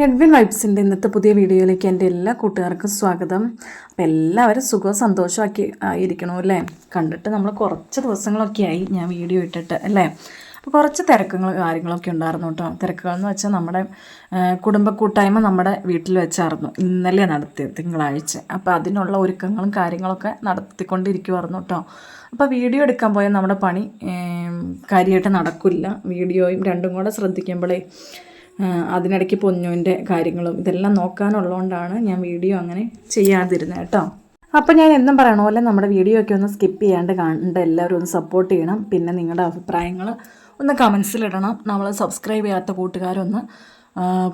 Edwin വൈബ്സിൻ്റെ ഇന്നത്തെ പുതിയ വീഡിയോയിലേക്ക് എൻ്റെ എല്ലാ കൂട്ടുകാർക്കും സ്വാഗതം. അപ്പോൾ എല്ലാവരും സുഖവും സന്തോഷമാക്കി ഇരിക്കണോ അല്ലേ? കണ്ടിട്ട് നമ്മൾ കുറച്ച് ദിവസങ്ങളൊക്കെ ആയി ഞാൻ വീഡിയോ ഇട്ടിട്ട് അല്ലേ. അപ്പോൾ കുറച്ച് കാര്യങ്ങളൊക്കെ ഉണ്ടായിരുന്നു കേട്ടോ. തിരക്കുകളെന്ന് വെച്ചാൽ നമ്മുടെ കുടുംബ കൂട്ടായ്മ നമ്മുടെ വീട്ടിൽ വെച്ചായിരുന്നു ഇന്നലെ നടത്തിയത്, തിങ്കളാഴ്ച. അപ്പോൾ അതിനുള്ള ഒരുക്കങ്ങളും കാര്യങ്ങളൊക്കെ നടത്തിക്കൊണ്ടിരിക്കുമായിരുന്നു കേട്ടോ. അപ്പോൾ വീഡിയോ എടുക്കാൻ പോയാൽ നമ്മുടെ പണി കാര്യമായിട്ട് നടക്കില്ല. വീഡിയോയും രണ്ടും കൂടെ ശ്രദ്ധിക്കുമ്പോഴേ അതിനിടയ്ക്ക് പൊന്നുവിൻ്റെ കാര്യങ്ങളും ഇതെല്ലാം നോക്കാനുള്ളതുകൊണ്ടാണ് ഞാൻ വീഡിയോ അങ്ങനെ ചെയ്യാതിരുന്നത് കേട്ടോ. അപ്പോൾ ഞാൻ എന്നും പറയണ പോലെ നമ്മുടെ വീഡിയോ ഒക്കെ ഒന്ന് സ്കിപ്പ് ചെയ്യാണ്ട് കണ്ട് എല്ലാവരും ഒന്ന് സപ്പോർട്ട് ചെയ്യണം. പിന്നെ നിങ്ങളുടെ അഭിപ്രായങ്ങൾ ഒന്ന് കമൻസിലിടണം. നമ്മൾ സബ്സ്ക്രൈബ് ചെയ്യാത്ത കൂട്ടുകാരൊന്ന്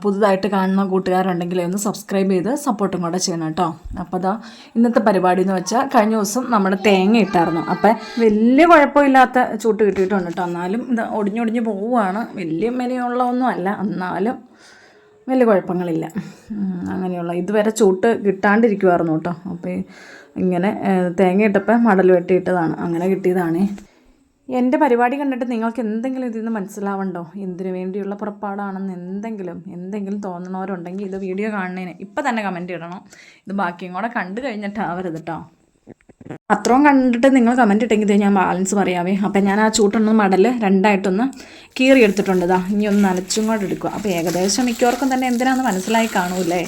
പുതുതായിട്ട് കാണുന്ന കൂട്ടുകാരുണ്ടെങ്കിൽ ഒന്ന് സബ്സ്ക്രൈബ് ചെയ്ത് സപ്പോർട്ടും കൂടെ ചെയ്യണം കേട്ടോ. അപ്പോൾ അതാ ഇന്നത്തെ പരിപാടി എന്ന് വെച്ചാൽ കഴിഞ്ഞ ദിവസം നമ്മുടെ തേങ്ങ ഇട്ടായിരുന്നു. അപ്പം വലിയ കുഴപ്പമില്ലാത്ത ചൂട്ട് കിട്ടിയിട്ടുണ്ട് കേട്ടോ. എന്നാലും ഇത് ഒടിഞ്ഞൊടിഞ്ഞ് പോവുകയാണ്. വലിയ മെനയുള്ളതൊന്നും അല്ല, എന്നാലും വലിയ കുഴപ്പങ്ങളില്ല. അങ്ങനെയുള്ള ഇതുവരെ ചൂട്ട് കിട്ടാണ്ടിരിക്കുമായിരുന്നു കേട്ടോ. അപ്പോൾ ഇങ്ങനെ തേങ്ങ ഇട്ടപ്പോൾ മടൽ വെട്ടിയിട്ടതാണ്, അങ്ങനെ കിട്ടിയതാണേ. എൻ്റെ പരിപാടി കണ്ടിട്ട് നിങ്ങൾക്ക് എന്തെങ്കിലും ഇതിൽ നിന്ന് മനസ്സിലാവണ്ടോ? എന്തിനു വേണ്ടിയുള്ള പുറപ്പാടാണെന്ന് എന്തെങ്കിലും തോന്നണവരുണ്ടെങ്കിൽ ഇത് വീഡിയോ കാണുന്നതിന് ഇപ്പം തന്നെ കമൻറ്റ് ഇടണം. ഇത് ബാക്കിയും കൂടെ കണ്ടു കഴിഞ്ഞിട്ടാവരുത് കേട്ടോ. അത്രയും കണ്ടിട്ട് നിങ്ങൾ കമൻറ്റ് ഇട്ടെങ്കിൽ ഞാൻ ബാലൻസ് പറയാവേ. അപ്പം ഞാൻ ആ ചൂട്ടൊന്ന് മടൽ രണ്ടായിട്ടൊന്ന് കീറിയെടുത്തിട്ടുണ്ട്. ഇനി ഒന്ന് നനച്ചും കൂടെ എടുക്കുക. അപ്പോൾ ഏകദേശം മിക്കവർക്കും തന്നെ എന്തിനാണെന്ന് മനസ്സിലായി കാണൂല്ലേ.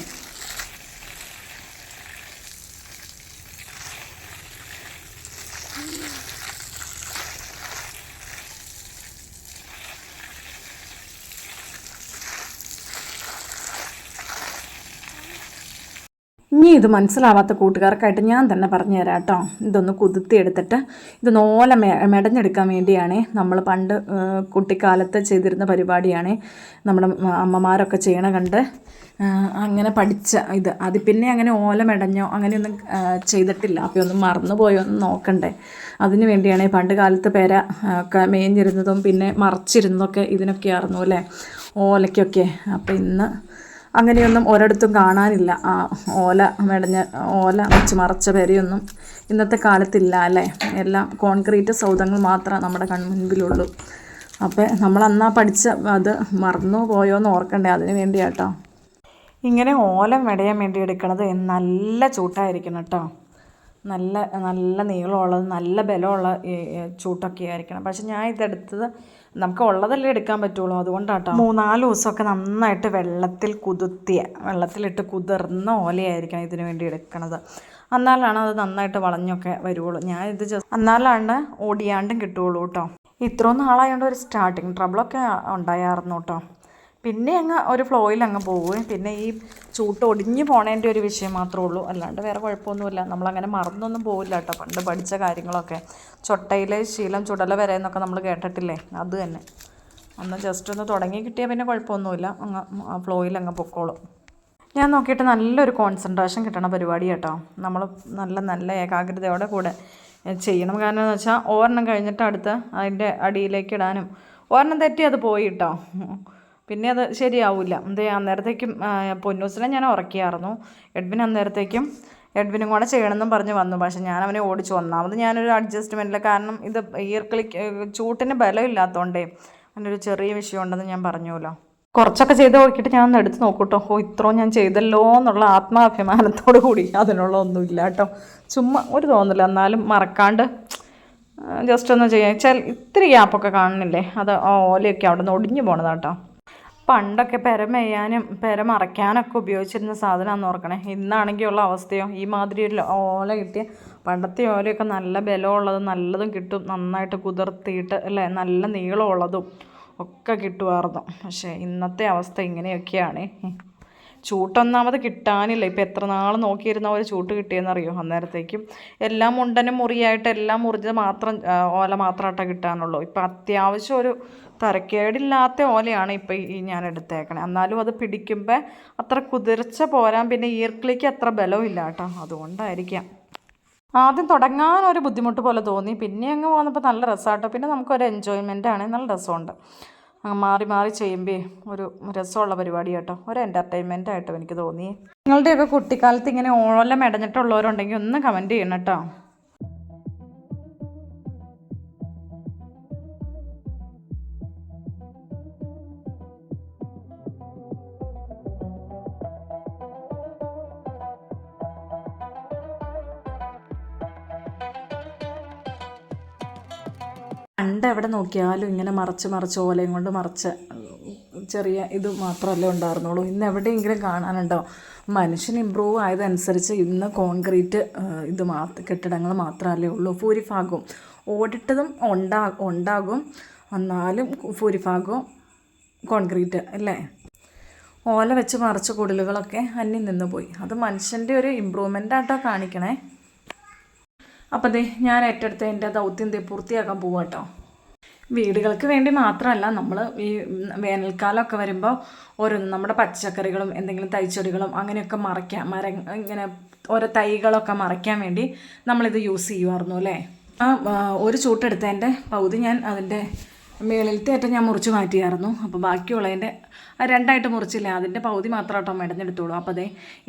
ഇനി ഇത് മനസ്സിലാവാത്ത കൂട്ടുകാർക്കായിട്ട് ഞാൻ തന്നെ പറഞ്ഞു തരാം കേട്ടോ. ഇതൊന്ന് കുതിർത്തി എടുത്തിട്ട് ഇതൊന്ന് ഓല മെടഞ്ഞെടുക്കാൻ വേണ്ടിയാണ്. നമ്മൾ പണ്ട് കുട്ടിക്കാലത്ത് ചെയ്തിരുന്ന പരിപാടിയാണ്. നമ്മുടെ അമ്മമാരൊക്കെ ചെയ്യണ കണ്ട് അങ്ങനെ പഠിച്ച അത് പിന്നെ അങ്ങനെ ഓല മെടഞ്ഞോ അങ്ങനെയൊന്നും ചെയ്തിട്ടില്ല. അപ്പോൾ ഒന്നും മറന്നു പോയോ ഒന്ന് നോക്കണ്ടേ. അതിന് വേണ്ടിയാണ് പണ്ട് കാലത്ത് പേര ഒക്കെ മേഞ്ഞിരുന്നതും പിന്നെ മറച്ചിരുന്നതൊക്കെ ഇതിനൊക്കെയായിരുന്നു അല്ലേ, ഓലയ്ക്കൊക്കെ. അപ്പോൾ ഇന്ന് അങ്ങനെയൊന്നും ഒരിടത്തും കാണാനില്ല. ആ ഓല വെച്ച് മറച്ച പെരയൊന്നും ഇന്നത്തെ കാലത്തില്ല അല്ലേ. എല്ലാം കോൺക്രീറ്റ് സൗധങ്ങൾ മാത്രമേ നമ്മുടെ കൺമുൻപിലുള്ളൂ. അപ്പോൾ നമ്മൾ അന്നാ പഠിച്ച അത് മറന്നു പോയോന്ന് ഓർക്കണ്ടേ, അതിന് വേണ്ടിയാട്ടോ. ഇങ്ങനെ ഓല മെടയാൻ വേണ്ടി എടുക്കണത് നല്ല ചൂട്ടായിരിക്കണം കേട്ടോ. നല്ല നീളമുള്ളത് നല്ല ബലമുള്ള ചൂട്ടൊക്കെ ആയിരിക്കണം. പക്ഷെ ഞാൻ ഇതെടുത്തത് നമുക്ക് ഉള്ളതല്ലേ എടുക്കാൻ പറ്റുള്ളൂ, അതുകൊണ്ടാട്ടോ. 3-4 ദിവസമൊക്കെ നന്നായിട്ട് വെള്ളത്തിലിട്ട് കുതിർന്ന ഓലയായിരിക്കണം ഇതിനു വേണ്ടി എടുക്കണത്. എന്നാലാണ് അത് നന്നായിട്ട് വളഞ്ഞൊക്കെ വരുള്ളൂ. ഞാൻ ഇത് എന്നാലാണ് ഓടിയാണ്ടും കിട്ടുള്ളൂ കേട്ടോ. ഇത്രയും നാളായതുകൊണ്ട് ഒരു സ്റ്റാർട്ടിങ് ട്രബിളൊക്കെ ഉണ്ടായിരുന്നു കേട്ടോ. പിന്നെ അങ്ങ് ഒരു ഫ്ലോയിൽ അങ്ങ് പോവുകയും പിന്നെ ഈ ചൂട്ട് ഒടിഞ്ഞു പോണേൻ്റെ ഒരു വിഷയം മാത്രമേ ഉള്ളൂ. അല്ലാണ്ട് വേറെ കുഴപ്പമൊന്നുമില്ല. നമ്മളങ്ങനെ മറന്നൊന്നും പോവില്ല കേട്ടോ. പണ്ട് പഠിച്ച കാര്യങ്ങളൊക്കെ ചൊട്ടയിലെ ശീലം ചുടല വരെ എന്നൊക്കെ നമ്മൾ കേട്ടിട്ടില്ലേ, അത് തന്നെ. ഒന്ന് ജസ്റ്റ് ഒന്ന് തുടങ്ങി കിട്ടിയാൽ പിന്നെ കുഴപ്പമൊന്നുമില്ല, അങ്ങ് ഫ്ലോയിൽ അങ്ങ് പൊക്കോളും. ഞാൻ നോക്കിയിട്ട് നല്ലൊരു കോൺസെൻട്രേഷൻ കിട്ടണ പരിപാടി കേട്ടോ. നമ്മൾ നല്ല ഏകാഗ്രതയോടെ കൂടെ ചെയ്യണം. കാരണം എന്ന് വെച്ചാൽ ഒരെണ്ണം കഴിഞ്ഞിട്ട് അടുത്ത് അതിൻ്റെ അടിയിലേക്ക് ഇടാനും, ഒരെണ്ണം തെറ്റി അത് പോയി കേട്ടോ. പിന്നെ അത് ശരിയാവില്ല. അന്നേരത്തേക്കും പൊന്നൂസിനെ ഞാൻ ഉറക്കിയായിരുന്നു. എഡ്വിനും കൂടെ ചെയ്യണമെന്നും പറഞ്ഞ് വന്നു. പക്ഷേ ഞാൻ അവനെ ഓടിച്ചു. ഒന്നാമത് ഞാനൊരു അഡ്ജസ്റ്റ്മെൻറ്റിൽ, കാരണം ഇത് ചൂട്ടിന് ബലമില്ലാത്തതുകൊണ്ടേ അങ്ങനെ ഒരു ചെറിയ വിഷയം ഉണ്ടെന്ന് ഞാൻ പറഞ്ഞുല്ലോ. കുറച്ചൊക്കെ ചെയ്ത് നോക്കിയിട്ട് ഞാൻ ഒന്ന് എടുത്ത് നോക്കൂട്ടോ. ഇത്രയും ഞാൻ ചെയ്തല്ലോ എന്നുള്ള ആത്മാഭിമാനത്തോടു കൂടി. അതിനുള്ള ഒന്നുമില്ല കേട്ടോ, ചുമ്മാ ഒരു തോന്നില്ല. എന്നാലും മറക്കാണ്ട് ജസ്റ്റ് ഒന്ന് ചെയ്യാം. ഇത്തിരി ഗ്യാപ്പൊക്കെ കാണുന്നില്ലേ, അത് ഓലയൊക്കെ അവിടെ നിന്ന് ഒടിഞ്ഞു പോണതാട്ടോ. പണ്ടൊക്കെ പെര മെയ്യാനും പെര മറയ്ക്കാനൊക്കെ ഉപയോഗിച്ചിരുന്ന സാധനമാണെന്ന് ഓർക്കണേ. ഇന്നാണെങ്കിൽ ഉള്ള അവസ്ഥയോ ഈ മാതിരി ഒരു ഓല കിട്ടിയ പണ്ടത്തെ ഓലയൊക്കെ നല്ല ബലമുള്ളതും നല്ലതും കിട്ടും, നന്നായിട്ട് കുതിർത്തിയിട്ട് അല്ലേ, നല്ല നീളമുള്ളതും ഒക്കെ കിട്ടുമായിരുന്നു. പക്ഷേ ഇന്നത്തെ അവസ്ഥ ഇങ്ങനെയൊക്കെയാണ്. ചൂട്ടൊന്നാമത് കിട്ടാനില്ല. ഇപ്പം എത്ര നാൾ നോക്കിയിരുന്ന ഒരു ചൂട്ട് കിട്ടിയെന്നറിയോ. അന്നേരത്തേക്കും എല്ലാം മുണ്ടനും മുറിയായിട്ട് എല്ലാം മുറിഞ്ഞത് മാത്രം ഓല മാത്രമായിട്ടേ കിട്ടാനുള്ളൂ. ഇപ്പം അത്യാവശ്യം ഒരു തരക്കേടില്ലാത്ത ഓലയാണ് ഇപ്പം ഈ ഞാൻ എടുത്തേക്കണേ. എന്നാലും അത് പിടിക്കുമ്പോൾ അത്ര കുതിർച്ച പോരാൻ, പിന്നെ ഈർക്കിളിക്ക് അത്ര ബലമില്ല കേട്ടോ, അതുകൊണ്ടായിരിക്കാം. ആദ്യം തുടങ്ങാൻ ഒരു ബുദ്ധിമുട്ട് പോലെ തോന്നി. പിന്നെ അങ്ങ് പോകുന്നപ്പോൾ നല്ല രസമാട്ടോ. പിന്നെ നമുക്കൊരു എൻജോയ്മെൻറ്റാണ്, നല്ല രസമുണ്ട്. മാറി ചെയ്യുമ്പോൾ ഒരു രസമുള്ള പരിപാടി കേട്ടോ, ഒരു എൻ്റർടൈൻമെൻറ്റായിട്ടും എനിക്ക് തോന്നി. നിങ്ങളുടെയൊക്കെ കുട്ടിക്കാലത്ത് ഇങ്ങനെ ഓല മെടഞ്ഞിട്ടുള്ളവരുണ്ടെങ്കിൽ ഒന്ന് കമൻറ്റ് ചെയ്യണം കേട്ടോ. പണ്ട് എവിടെ നോക്കിയാലും ഇങ്ങനെ മറച്ച് ഓലയും കൊണ്ട് മറച്ച ചെറിയ ഇത് മാത്രമല്ലേ ഉണ്ടായിരുന്നുള്ളൂ. ഇന്ന് എവിടെയെങ്കിലും കാണാനുണ്ടോ? മനുഷ്യൻ ഇമ്പ്രൂവ് ആയതനുസരിച്ച് ഇന്ന് കോൺക്രീറ്റ് കെട്ടിടങ്ങൾ മാത്രമല്ലേ ഉള്ളൂ. ഭൂരിഭാഗവും ഓടിട്ടതും ഉണ്ടാകും, എന്നാലും ഭൂരിഭാഗവും കോൺക്രീറ്റ് അല്ലേ. ഓല വെച്ച് മറച്ച കുടിലുകളൊക്കെ അന്യം നിന്ന് പോയി. അത് മനുഷ്യൻ്റെ ഒരു ഇമ്പ്രൂവ്മെൻ്റ് ആയിട്ടോ കാണിക്കണേ. അപ്പം ഞാൻ ഏറ്റെടുത്ത എൻ്റെ ദൗത്യം പൂർത്തിയാക്കാൻ പോവാം കേട്ടോ. വീടുകൾക്ക് വേണ്ടി മാത്രമല്ല, നമ്മൾ ഈ വേനൽക്കാലമൊക്കെ വരുമ്പോൾ നമ്മുടെ പച്ചക്കറികളും എന്തെങ്കിലും തൈച്ചെടികളും അങ്ങനെയൊക്കെ ഇങ്ങനെ ഓരോ തൈകളൊക്കെ മറയ്ക്കാൻ വേണ്ടി നമ്മളിത് യൂസ് ചെയ്യുമായിരുന്നു അല്ലേ. ഒരു ചൂട്ടെടുത്തതിൻ്റെ പകുതി ഞാൻ അതിൻ്റെ മേളിലത്തെ അറ്റം ഞാൻ മുറിച്ച് മാറ്റിയായിരുന്നു. അപ്പോൾ ബാക്കിയുള്ളതിൻ്റെ രണ്ടായിട്ട് മുറിച്ചില്ല, അതിൻ്റെ പകുതി മാത്രം കേട്ടോ മെടഞ്ഞെടുത്തോളൂ. അപ്പോൾ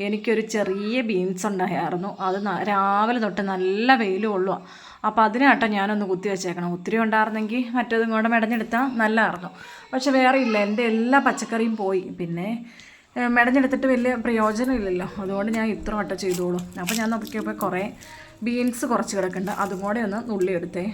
എനിക്കൊരു ചെറിയ ബീൻസ് ഉണ്ടായിരുന്നു. അത് രാവിലെ തൊട്ട് നല്ല വെയിൽ കൊള്ളുക. അപ്പോൾ അതിനാട്ടോ ഞാനൊന്ന് കുത്തി വെച്ചേക്കണം. ഒത്തിരി ഉണ്ടായിരുന്നെങ്കിൽ മറ്റേതും കൂടെ മെടഞ്ഞെടുത്താൽ നല്ലതായിരുന്നു. പക്ഷെ വേറെ ഇല്ല, എൻ്റെ എല്ലാ പച്ചക്കറിയും പോയി. പിന്നെ മെടഞ്ഞെടുത്തിട്ട് വലിയ പ്രയോജനമില്ലല്ലോ, അതുകൊണ്ട് ഞാൻ ഇത്ര വട്ടം ചെയ്തോളൂ. അപ്പോൾ ഞാൻ നോക്കിയപ്പോൾ കുറേ ബീൻസ് കുറച്ച് കിടക്കുന്നുണ്ട്, അതും കൂടെ ഒന്ന് നുള്ളിയെടുത്തേ.